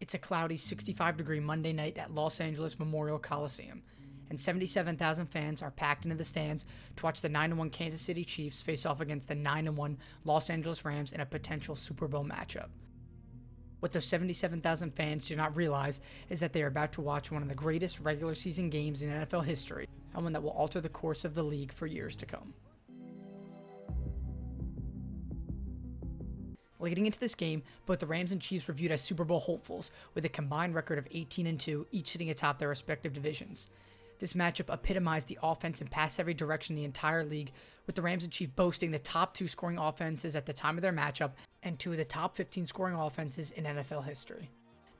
It's a cloudy 65-degree Monday night at Los Angeles Memorial Coliseum, and 77,000 fans are packed into the stands to watch the 9-1 Kansas City Chiefs face off against the 9-1 Los Angeles Rams in a potential Super Bowl matchup. What those 77,000 fans do not realize is that they are about to watch one of the greatest regular season games in NFL history, and one that will alter the course of the league for years to come. Leading into this game, both the Rams and Chiefs were viewed as Super Bowl hopefuls, with a combined record of 18-2, each sitting atop their respective divisions. This matchup epitomized the offense and pass-heavy direction of the entire league, with the Rams and Chiefs boasting the top 2 scoring offenses at the time of their matchup and 2 of the top 15 scoring offenses in NFL history.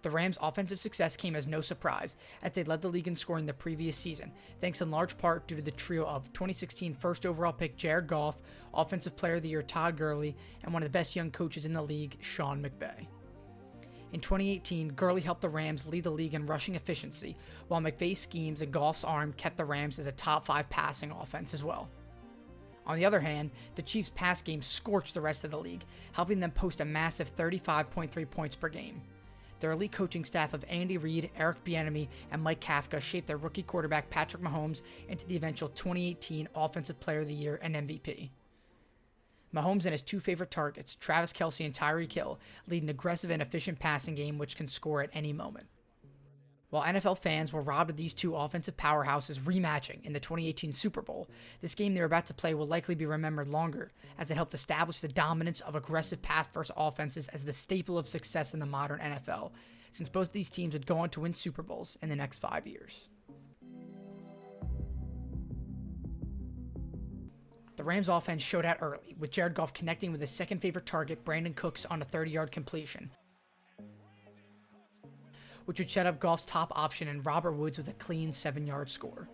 The Rams' offensive success came as no surprise, as they led the league in scoring the previous season, thanks in large part due to the trio of 2016 first overall pick Jared Goff, Offensive Player of the Year Todd Gurley, and one of the best young coaches in the league, Sean McVay. In 2018, Gurley helped the Rams lead the league in rushing efficiency, while McVay's schemes and Goff's arm kept the Rams as a top 5 passing offense as well. On the other hand, the Chiefs' pass game scorched the rest of the league, helping them post a massive 35.3 points per game. Their elite coaching staff of Andy Reid, Eric Bieniemy, and Mike Kafka shaped their rookie quarterback Patrick Mahomes into the eventual 2018 Offensive Player of the Year and MVP. Mahomes and his 2 favorite targets, Travis Kelce and Tyreek Hill, lead an aggressive and efficient passing game which can score at any moment. While NFL fans were robbed of these 2 offensive powerhouses rematching in the 2018 Super Bowl, this game they're about to play will likely be remembered longer, as it helped establish the dominance of aggressive pass-first offenses as the staple of success in the modern NFL, since both of these teams would go on to win Super Bowls in the next 5 years. The Rams offense showed out early, with Jared Goff connecting with his second favorite target, Brandon Cooks, on a 30-yard completion, which would set up Goff's top option in Robert Woods with a clean 7-yard score.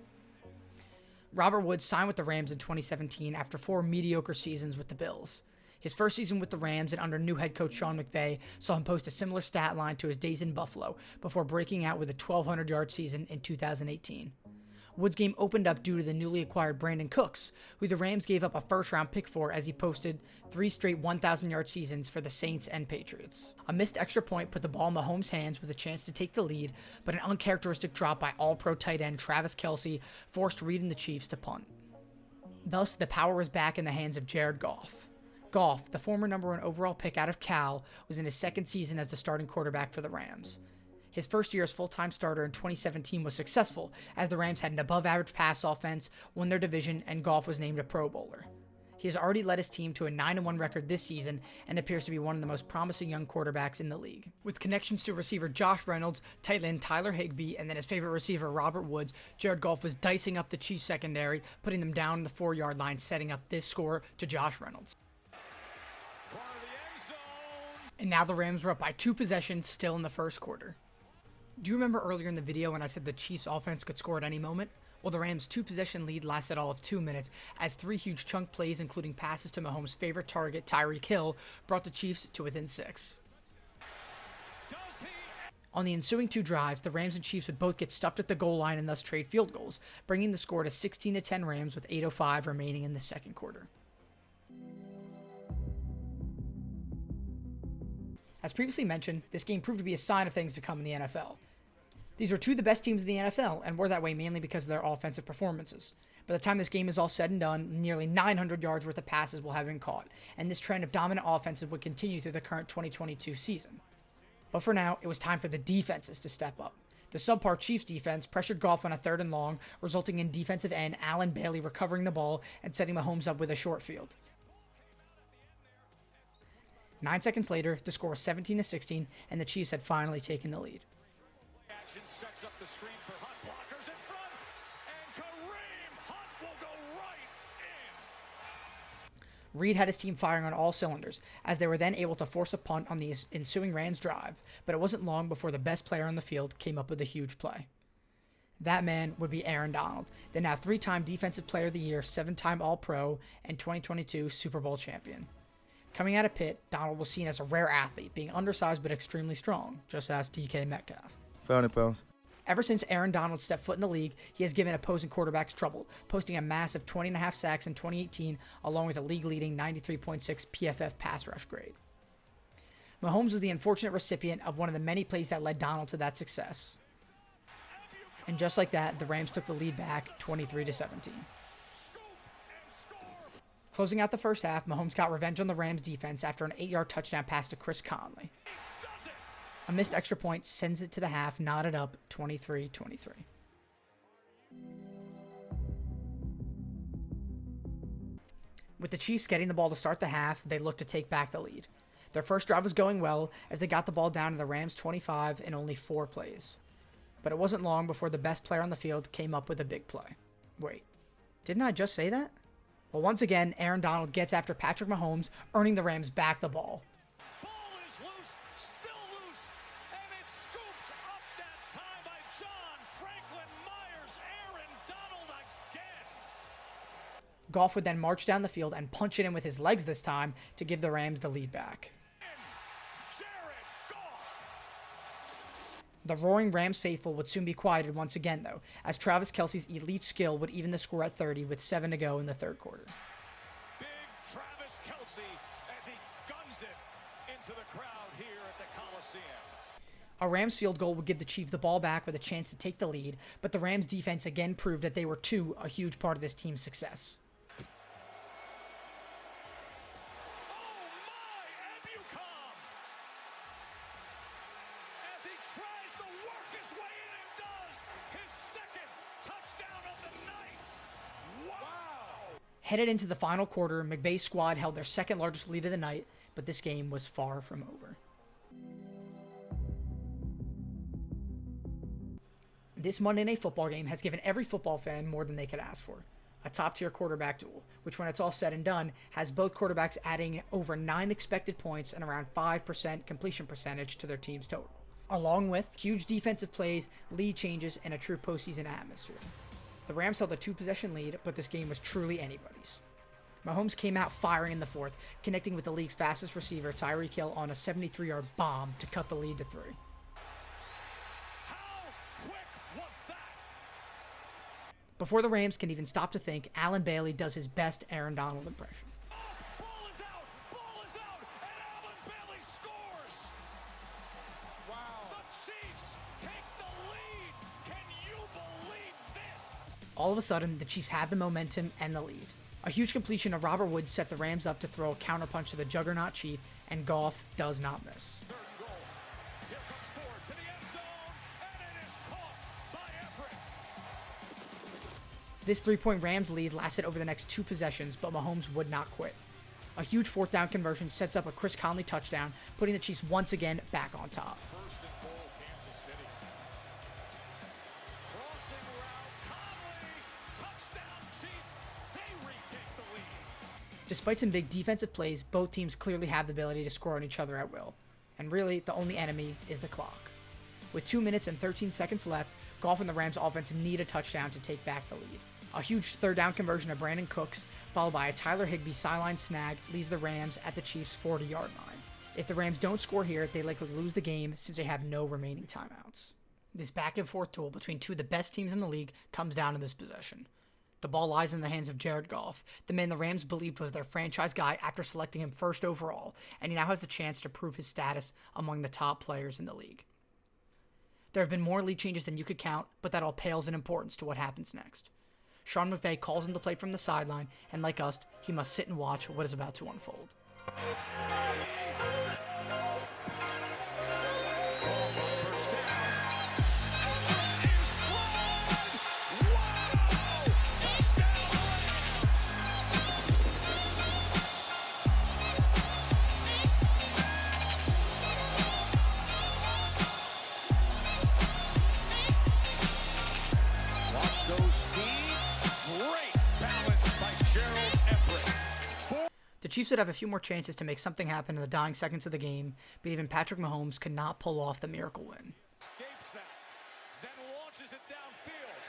Robert Woods signed with the Rams in 2017 after 4 mediocre seasons with the Bills. His first season with the Rams and under new head coach Sean McVay saw him post a similar stat line to his days in Buffalo before breaking out with a 1,200-yard season in 2018. Woods' game opened up due to the newly acquired Brandon Cooks, who the Rams gave up a first-round pick for as he posted 3 straight 1,000-yard seasons for the Saints and Patriots. A missed extra point put the ball in Mahomes' hands with a chance to take the lead, but an uncharacteristic drop by all-pro tight end Travis Kelce forced Reid and the Chiefs to punt. Thus, the power was back in the hands of Jared Goff. Goff, the former number 1 overall pick out of Cal, was in his second season as the starting quarterback for the Rams. His first year as full-time starter in 2017 was successful, as the Rams had an above-average pass offense, won their division, and Goff was named a Pro Bowler. He has already led his team to a 9-1 record this season and appears to be one of the most promising young quarterbacks in the league. With connections to receiver Josh Reynolds, tight end Tyler Higbee, and then his favorite receiver Robert Woods, Jared Goff was dicing up the Chiefs secondary, putting them down the 4-yard line, setting up this score to Josh Reynolds. And now the Rams were up by 2 possessions still in the first quarter. Do you remember earlier in the video when I said the Chiefs offense could score at any moment? Well, the Rams' 2-possession lead lasted all of 2 minutes, as 3 huge chunk plays, including passes to Mahomes' favorite target, Tyreek Hill, brought the Chiefs to within 6. On the ensuing 2 drives, the Rams and Chiefs would both get stuffed at the goal line and thus trade field goals, bringing the score to 16-10 Rams with 8:05 remaining in the second quarter. As previously mentioned, this game proved to be a sign of things to come in the NFL. These were 2 of the best teams in the NFL, and were that way mainly because of their offensive performances. By the time this game is all said and done, nearly 900 yards worth of passes will have been caught, and this trend of dominant offenses would continue through the current 2022 season. But for now, it was time for the defenses to step up. The subpar Chiefs defense pressured Goff on a 3rd and long, resulting in defensive end Allen Bailey recovering the ball and setting Mahomes up with a short field. 9 seconds later, the score was 17-16, and the Chiefs had finally taken the lead. Sets up the screen for Hunt, blockers in front, and Kareem Hunt will go right in. Reid had his team firing on all cylinders, as they were then able to force a punt on the ensuing Rams drive, but it wasn't long before the best player on the field came up with a huge play. That man would be Aaron Donald, the now 3-time Defensive Player of the Year, 7-time All-Pro, and 2022 Super Bowl champion. Coming out of Pitt, Donald was seen as a rare athlete, being undersized but extremely strong, just as DK Metcalf. 500 pounds. Ever since Aaron Donald stepped foot in the league, he has given opposing quarterbacks trouble, posting a massive 20.5 sacks in 2018, along with a league-leading 93.6 PFF pass rush grade. Mahomes was the unfortunate recipient of one of the many plays that led Donald to that success. And just like that, the Rams took the lead back 23-17. Closing out the first half, Mahomes got revenge on the Rams defense after an 8-yard touchdown pass to Chris Conley. A missed extra point sends it to the half, knotted up 23-23. With the Chiefs getting the ball to start the half, they looked to take back the lead. Their first drive was going well as they got the ball down to the Rams 25 in only 4 plays. But it wasn't long before the best player on the field came up with a big play. Wait, didn't I just say that? Well, once again, Aaron Donald gets after Patrick Mahomes, earning the Rams back the ball. Ball is loose, still loose, and it's scooped up that time by John Franklin Myers. Aaron Donald again. Goff would then march down the field and punch it in with his legs this time to give the Rams the lead back. Jared Goff. The roaring Rams faithful would soon be quieted once again, though, as Travis Kelce's elite skill would even the score at 30 with 7 to go in the third quarter. Big Travis Kelce as he guns it into the crowd here at the Coliseum. A Rams field goal would give the Chiefs the ball back with a chance to take the lead, but the Rams defense again proved that they were too a huge part of this team's success. As he tries to work his way in and does his second touchdown of the night. Wow! Headed into the final quarter, McVay's squad held their second largest lead of the night, but this game was far from over. This Monday Night Football game has given every football fan more than they could ask for. A top-tier quarterback duel, which when it's all said and done, has both quarterbacks adding over 9 expected points and around 5% completion percentage to their team's total, along with huge defensive plays, lead changes, and a true postseason atmosphere. The Rams held a 2-possession lead, but this game was truly anybody's. Mahomes came out firing in the fourth, connecting with the league's fastest receiver, Tyreek Hill, on a 73-yard bomb to cut the lead to 3. How quick was that? Before the Rams can even stop to think, Alan Bailey does his best Aaron Donald impression. Ball is out, and Allen Bailey scores. Wow. The Chiefs take the lead. Can you believe this? All of a sudden, the Chiefs have the momentum and the lead. A huge completion of Robert Woods set the Rams up to throw a counterpunch to the juggernaut Chief, and Goff does not miss. Third and goal. Here comes Ford to the end zone, and it is caught by Everett. This 3-point Rams lead lasted over the next 2 possessions, but Mahomes would not quit. A huge 4th down conversion sets up a Chris Conley touchdown, putting the Chiefs once again back on top. First and goal, Kansas City. Crossing route, Conley, touchdown Chiefs. They retake the lead. Despite some big defensive plays, both teams clearly have the ability to score on each other at will. And really, the only enemy is the clock. With 2 minutes and 13 seconds left, Goff and the Rams offense need a touchdown to take back the lead. A huge 3rd down conversion of Brandon Cooks, followed by a Tyler Higbee sideline snag, leaves the Rams at the Chiefs' 40-yard line. If the Rams don't score here, they likely lose the game since they have no remaining timeouts. This back-and-forth duel between 2 of the best teams in the league comes down to this possession. The ball lies in the hands of Jared Goff, the man the Rams believed was their franchise guy after selecting him first overall, and he now has the chance to prove his status among the top players in the league. There have been more lead changes than you could count, but that all pales in importance to what happens next. Sean McVay calls him to play from the sideline, and like us, he must sit and watch what is about to unfold. The Chiefs would have a few more chances to make something happen in the dying seconds of the game, but even Patrick Mahomes could not pull off the miracle win. Escapes that, then launches it downfield,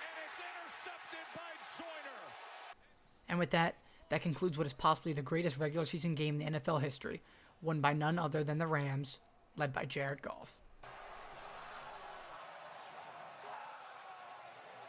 and it's intercepted by Joyner. And with that, that concludes what is possibly the greatest regular season game in the NFL history, won by none other than the Rams, led by Jared Goff.